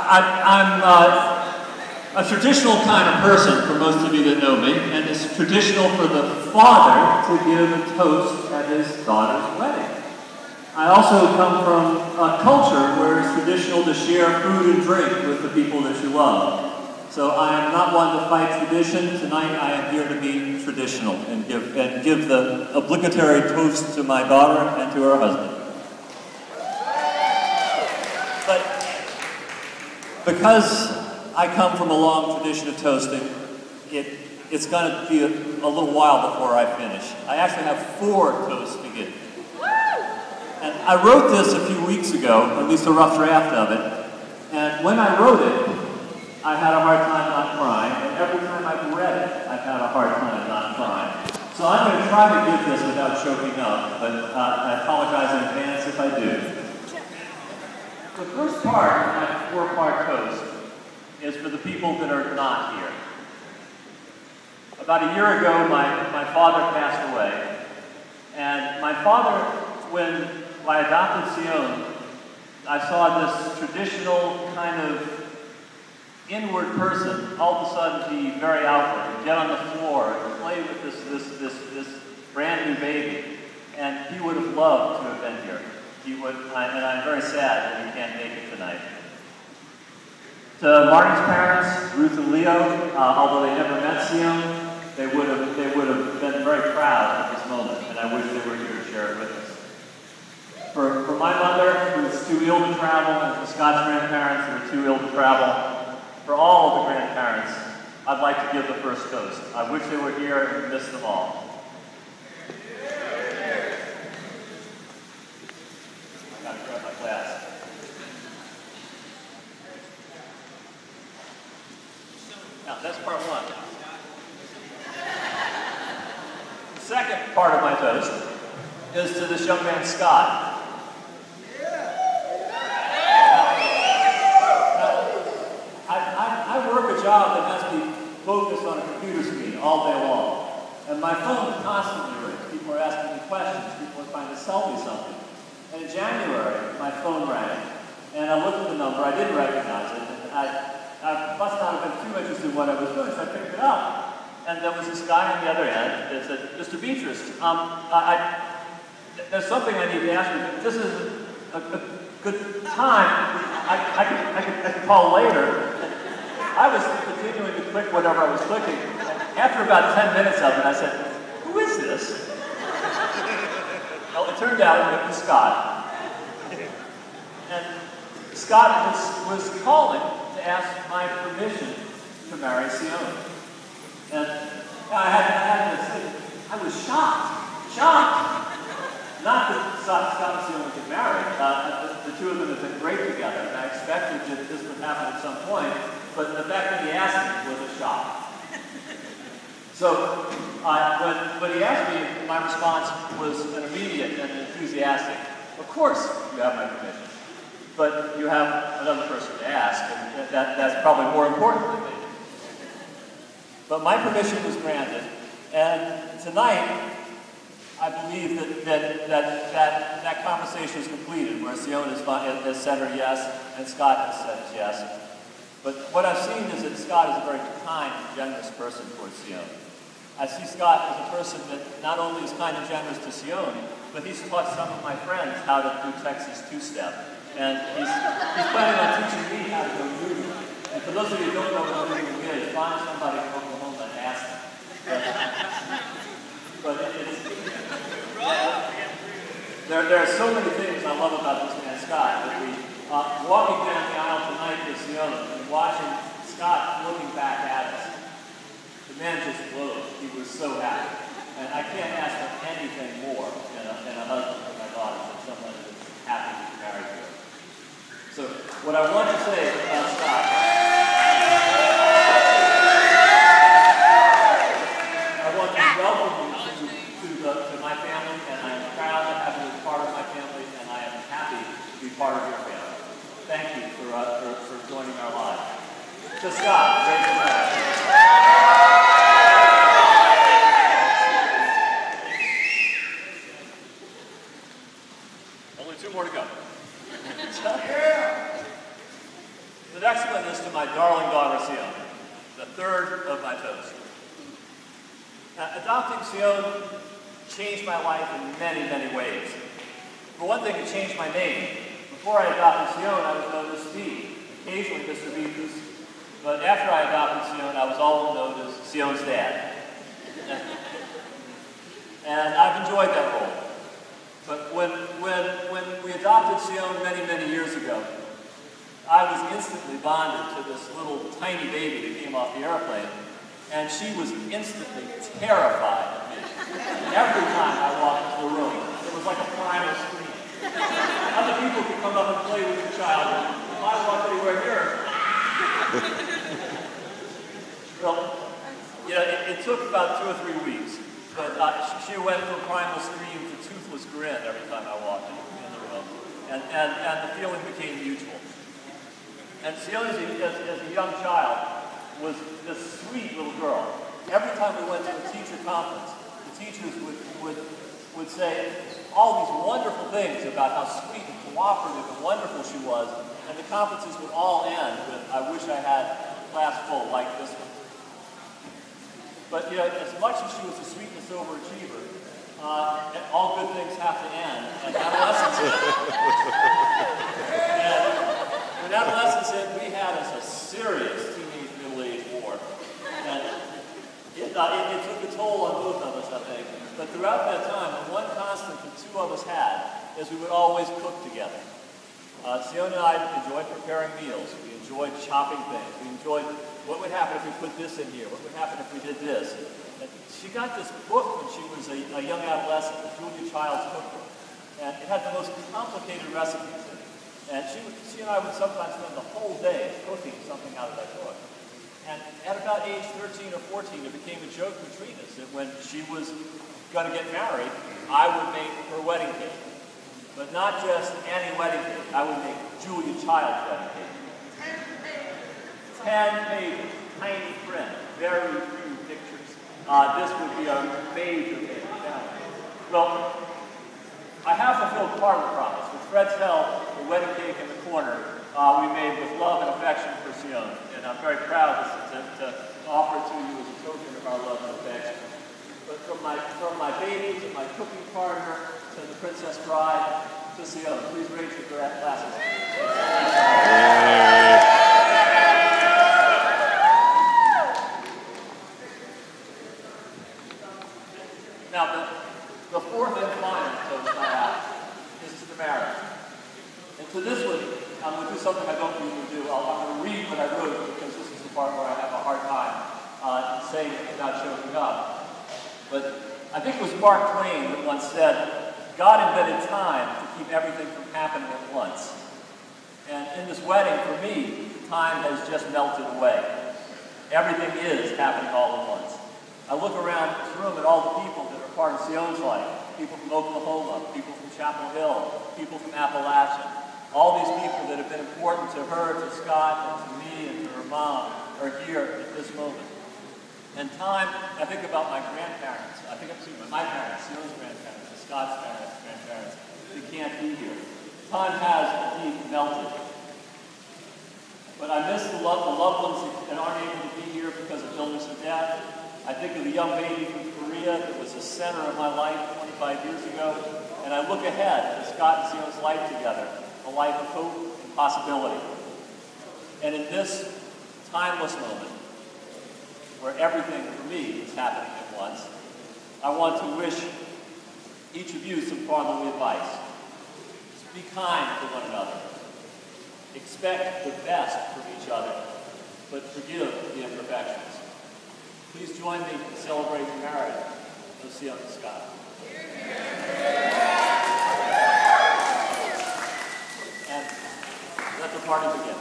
I'm a traditional kind of person for most of you that know me, and it's traditional for the father to give a toast at his daughter's wedding. I also come from a culture where it's traditional to share food and drink with the people that you love. So I am not one to fight tradition. Tonight I am here to be traditional and give the obligatory toast to my daughter and to her husband. But because I come from a long tradition of toasting, it's going to be a little while before I finish. I actually have 4 toasts to give. And I wrote this a few weeks ago, at least a rough draft of it, and when I wrote it, I had a hard time not crying, and every time I've read it, I've had a hard time not crying. So I'm going to try to give this without choking up, but I apologize in advance if I do. The first part of my 4-part toast is for the people that are not here. About a year ago, my father passed away, and my father, when I adopted Sion, I saw this traditional kind of inward person all of a sudden be very outward, and get on the floor and play with this brand new baby. And he would have loved to have been here. He would, and I'm very sad that he can't make it tonight. To Marty's parents, Ruth and Leo, although they never met Sion, they would have been very proud of this moment, and I wish they were here to share it with us. For my mother, who's too ill to travel, and for Scott's grandparents who are too ill to travel, for all of the grandparents, I'd like to give the first toast. I wish they were here and missed them all. I gotta grab my glass. Now, that's part 1. The second part of my toast is to this young man, Scott. I work a job that has to be focused on a computer screen all day long. And my phone constantly rings. People are asking me questions. People are trying to sell me something. And in January, my phone rang. And I looked at the number. I didn't recognize it. And I must not have been too interested in what I was doing, so I picked it up. And there was this guy on the other end that said, "Mr. Beatrice, there's something I need to ask you. This is a good time. I could call later." I was continuing to click whatever I was clicking. And after about 10 minutes of it, I said, "Who is this?" Well, it turned out it was Scott. And Scott was calling to ask my permission to marry Sion. And I had to say, I was shocked. Not that Scott and Sion would get married. The two of them have been great together, and I expected that this would happen at some point, but the fact that he asked me was a shock. So when he asked me, my response was an immediate and enthusiastic, "Of course you have my permission, but you have another person to ask, and that's probably more important than me." But my permission was granted, and tonight, I believe that conversation is completed, where Sion has said her yes, and Scott has said his yes. But what I've seen is that Scott is a very kind and generous person towards Sion. I see Scott as a person that not only is kind and generous to Sion, but he's taught some of my friends how to do Texas two-step. And he's planning on teaching me how to do moving. And for those of you who don't know what moving is, find somebody in Oklahoma and ask them. But there are so many things I love about this man, Scott. That walking down the aisle tonight with Sion and watching Scott looking back at us, the man just glowed. He was so happy. And I can't ask for anything more than a husband for my daughter than someone who's happy to be married to her. So what I want to say about Scott, I want to welcome you to my family, and I'm proud to have you as part of my family, and I am happy to be part of your family. Thank you for joining our lives. To Scott, raise your hand. Only 2 more to go. The next one is to my darling daughter, Sion, the third of my toes. Adopting Sion changed my life in many, many ways. For one thing, it changed my name. Before I adopted Sion, I was known as Steve, occasionally Mr. Beavis. But after I adopted Sion, I was all known as Sion's dad. And I've enjoyed that role. But when we adopted Sion many, many years ago, I was instantly bonded to this little tiny baby that came off the airplane, and she was instantly terrified of me. Every time I walked into the room, it was like a primal scream. Other people could come up and play with the child, and if I walked anywhere near her, well, you know, it took about 2 or 3 weeks, but she went from primal scream to toothless grin every time I walked in the room, and the feeling became mutual. And Sion, as a young child, was this sweet little girl. Every time we went to a teacher conference, the teachers would say all these wonderful things about how sweet and cooperative and wonderful she was, and the conferences would all end with, "I wish I had a class full like this one." But you know, as much as she was a sweetness overachiever, all good things have to end, and adolescence. When adolescence hit, we had a serious teenage middle-age war. And it took a toll on both of us, I think. But throughout that time, the one constant the two of us had is we would always cook together. Sion and I enjoyed preparing meals. We enjoyed chopping things. We enjoyed what would happen if we put this in here, what would happen if we did this. And she got this book when she was a young adolescent, the Julia Child's cookbook. And it had the most complicated recipes in it. And she and I would sometimes spend the whole day cooking something out of that book. And at about age 13 or 14, it became a joke between us that when she was going to get married, I would make her wedding cake. But not just any wedding cake. I would make Julia Child's wedding cake. Hand-painted, tiny print, very few pictures. This would be a major family. Well, I have fulfilled part of the promise. With Fred's help, the wedding cake in the corner, we made with love and affection for Sion. And I'm very proud to offer it to you as a token of our love and affection. But from my baby to my cooking partner to the Princess Bride to Sion, please raise your glasses. Now, the fourth and final toast I have is to the marriage. And to this one, I'm going to do something I don't usually do. I'm going to read what I wrote because this is the part where I have a hard time saying it without choking up. But I think it was Mark Twain that once said, "God invented time to keep everything from happening at once." And in this wedding, for me, time has just melted away. Everything is happening all at once. I look around this room at all the people that are part of Sion's life. People from Oklahoma, people from Chapel Hill, people from Appalachia. All these people that have been important to her, to Scott, and to me, and to her mom are here at this moment. And time, I think about my grandparents. I think about my parents, Sion's grandparents, and Scott's grandparents. They can't be here. Time has indeed melted. But I miss the loved ones that aren't able to be here because of illness or death. I think of the young baby from Korea that was the center of my life 25 years ago. And I look ahead to Scott and Sion's life together, a life of hope and possibility. And in this timeless moment, where everything for me is happening at once, I want to wish each of you some fatherly advice. Be kind to one another. Expect the best from each other, but forgive the imperfections. Please join me in celebrating the marriage of Sion and Scott. And let the party begin.